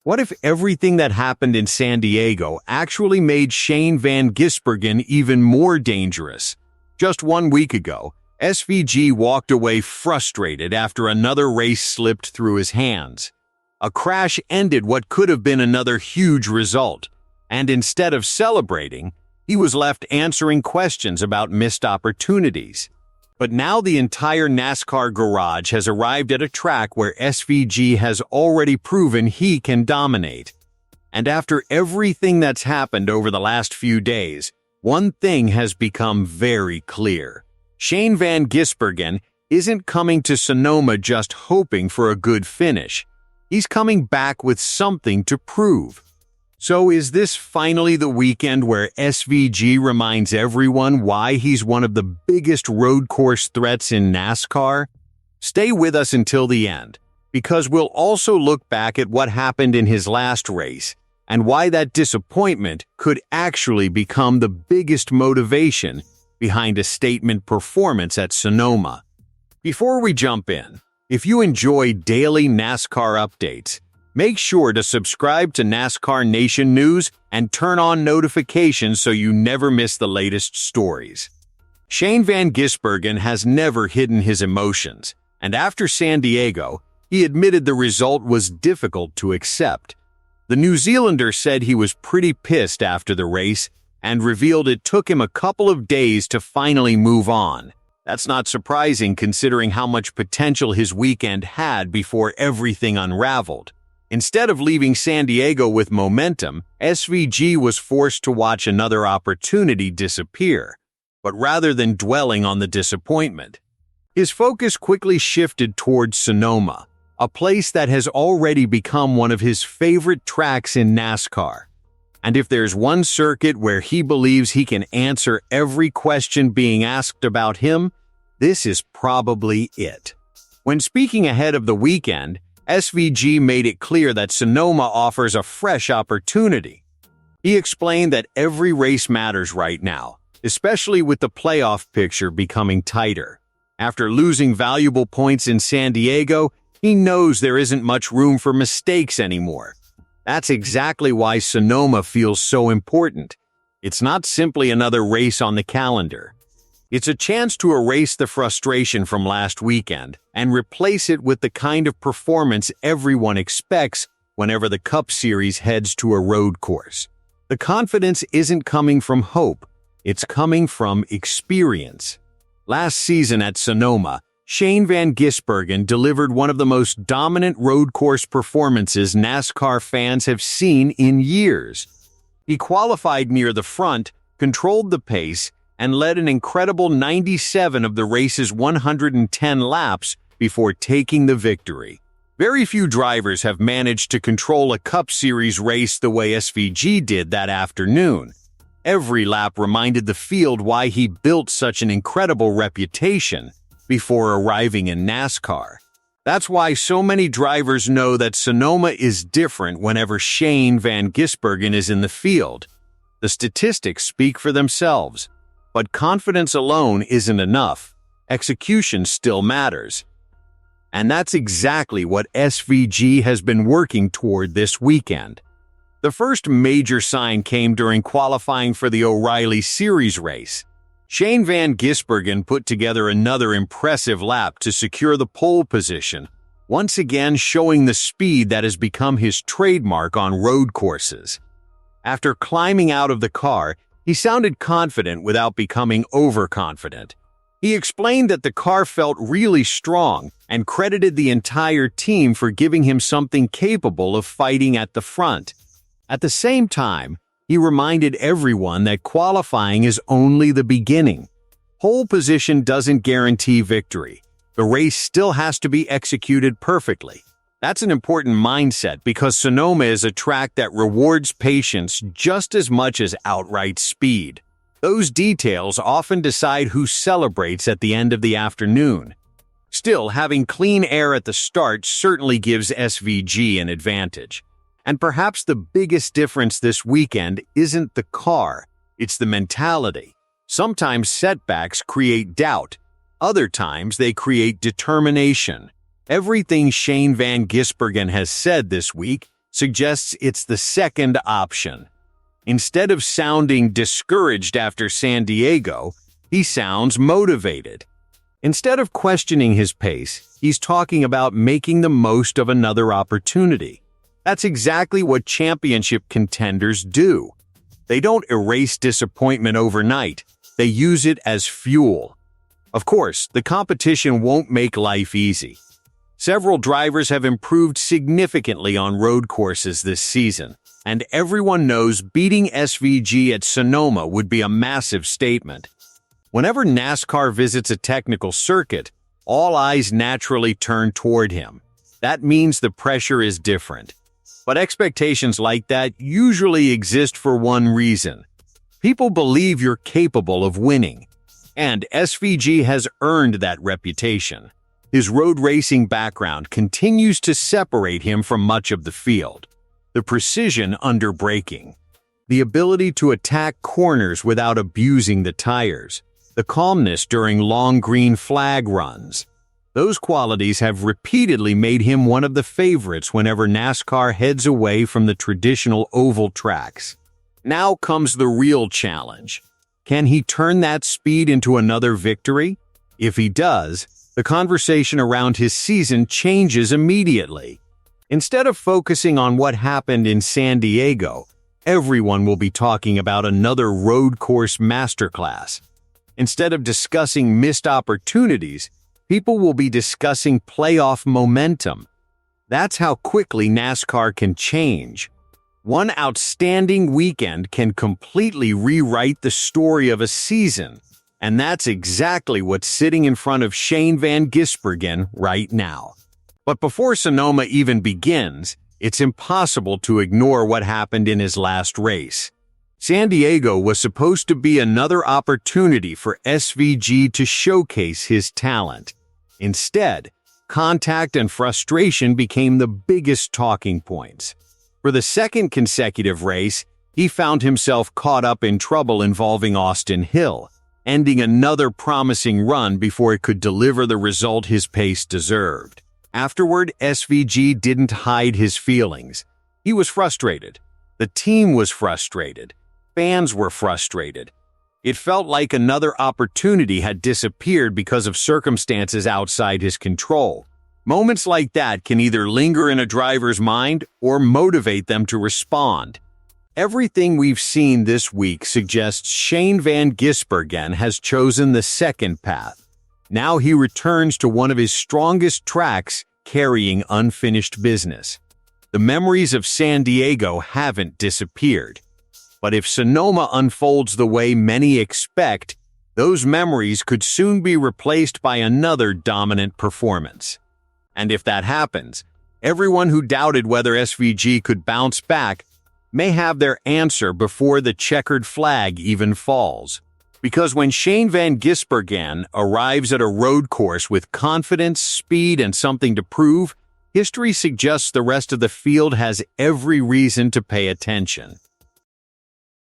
What if everything that happened in San Diego actually made Shane van Gisbergen even more dangerous? Just 1 week ago, SVG walked away frustrated after another race slipped through his hands. A crash ended what could have been another huge result, and instead of celebrating, he was left answering questions about missed opportunities. But now the entire NASCAR garage has arrived at a track where SVG has already proven he can dominate. And after everything that's happened over the last few days, one thing has become very clear. Shane van Gisbergen isn't coming to Sonoma just hoping for a good finish. He's coming back with something to prove. So is this finally the weekend where SVG reminds everyone why he's one of the biggest road course threats in NASCAR? Stay with us until the end, because we'll also look back at what happened in his last race and why that disappointment could actually become the biggest motivation behind a statement performance at Sonoma. Before we jump in, if you enjoy daily NASCAR updates, make sure to subscribe to NASCAR Nation News and turn on notifications so you never miss the latest stories. Shane van Gisbergen has never hidden his emotions, and after San Diego, he admitted the result was difficult to accept. The New Zealander said he was pretty pissed after the race and revealed it took him a couple of days to finally move on. That's not surprising considering how much potential his weekend had before everything unraveled. Instead of leaving San Diego with momentum, SVG was forced to watch another opportunity disappear. But rather than dwelling on the disappointment, his focus quickly shifted towards Sonoma, a place that has already become one of his favorite tracks in NASCAR. And if there's one circuit where he believes he can answer every question being asked about him, this is probably it. When speaking ahead of the weekend, SVG made it clear that Sonoma offers a fresh opportunity. He explained that every race matters right now, especially with the playoff picture becoming tighter. After losing valuable points in San Diego, he knows there isn't much room for mistakes anymore. That's exactly why Sonoma feels so important. It's not simply another race on the calendar. It's a chance to erase the frustration from last weekend and replace it with the kind of performance everyone expects whenever the Cup Series heads to a road course. The confidence isn't coming from hope, it's coming from experience. Last season at Sonoma, Shane van Gisbergen delivered one of the most dominant road course performances NASCAR fans have seen in years. He qualified near the front, controlled the pace, and led an incredible 97 of the race's 110 laps before taking the victory. Very few drivers have managed to control a Cup Series race the way SVG did that afternoon. Every lap reminded the field why he built such an incredible reputation before arriving in NASCAR. That's why so many drivers know that Sonoma is different whenever Shane van Gisbergen is in the field. The statistics speak for themselves. But confidence alone isn't enough. Execution still matters. And that's exactly what SVG has been working toward this weekend. The first major sign came during qualifying for the O'Reilly Series race. Shane van Gisbergen put together another impressive lap to secure the pole position, once again showing the speed that has become his trademark on road courses. After climbing out of the car, he sounded confident without becoming overconfident. He explained that the car felt really strong and credited the entire team for giving him something capable of fighting at the front. At the same time, he reminded everyone that qualifying is only the beginning. Pole position doesn't guarantee victory. The race still has to be executed perfectly. That's an important mindset because Sonoma is a track that rewards patience just as much as outright speed. Those details often decide who celebrates at the end of the afternoon. Still, having clean air at the start certainly gives SVG an advantage. And perhaps the biggest difference this weekend isn't the car, it's the mentality. Sometimes setbacks create doubt. Other times they create determination. Everything Shane van Gisbergen has said this week suggests it's the second option. Instead of sounding discouraged after San Diego, he sounds motivated. Instead of questioning his pace, he's talking about making the most of another opportunity. That's exactly what championship contenders do. They don't erase disappointment overnight. They use it as fuel. Of course, the competition won't make life easy. Several drivers have improved significantly on road courses this season, and everyone knows beating SVG at Sonoma would be a massive statement. Whenever NASCAR visits a technical circuit, all eyes naturally turn toward him. That means the pressure is different. But expectations like that usually exist for one reason. People believe you're capable of winning. And SVG has earned that reputation. His road racing background continues to separate him from much of the field. The precision under braking, the ability to attack corners without abusing the tires, the calmness during long green flag runs. Those qualities have repeatedly made him one of the favorites whenever NASCAR heads away from the traditional oval tracks. Now comes the real challenge. Can he turn that speed into another victory? If he does, the conversation around his season changes immediately. Instead of focusing on what happened in San Diego, everyone will be talking about another road course masterclass. Instead of discussing missed opportunities, people will be discussing playoff momentum. That's how quickly NASCAR can change. One outstanding weekend can completely rewrite the story of a season, and that's exactly what's sitting in front of Shane van Gisbergen right now. But before Sonoma even begins, it's impossible to ignore what happened in his last race. San Diego was supposed to be another opportunity for SVG to showcase his talent. Instead, contact and frustration became the biggest talking points. For the second consecutive race, he found himself caught up in trouble involving Austin Hill, ending another promising run before it could deliver the result his pace deserved. Afterward, SVG didn't hide his feelings. He was frustrated. The team was frustrated. Fans were frustrated. It felt like another opportunity had disappeared because of circumstances outside his control. Moments like that can either linger in a driver's mind or motivate them to respond. Everything we've seen this week suggests Shane van Gisbergen has chosen the second path. Now he returns to one of his strongest tracks, carrying unfinished business. The memories of San Diego haven't disappeared. But if Sonoma unfolds the way many expect, those memories could soon be replaced by another dominant performance. And if that happens, everyone who doubted whether SVG could bounce back may have their answer before the checkered flag even falls. Because when Shane van Gisbergen arrives at a road course with confidence, speed, and something to prove, history suggests the rest of the field has every reason to pay attention.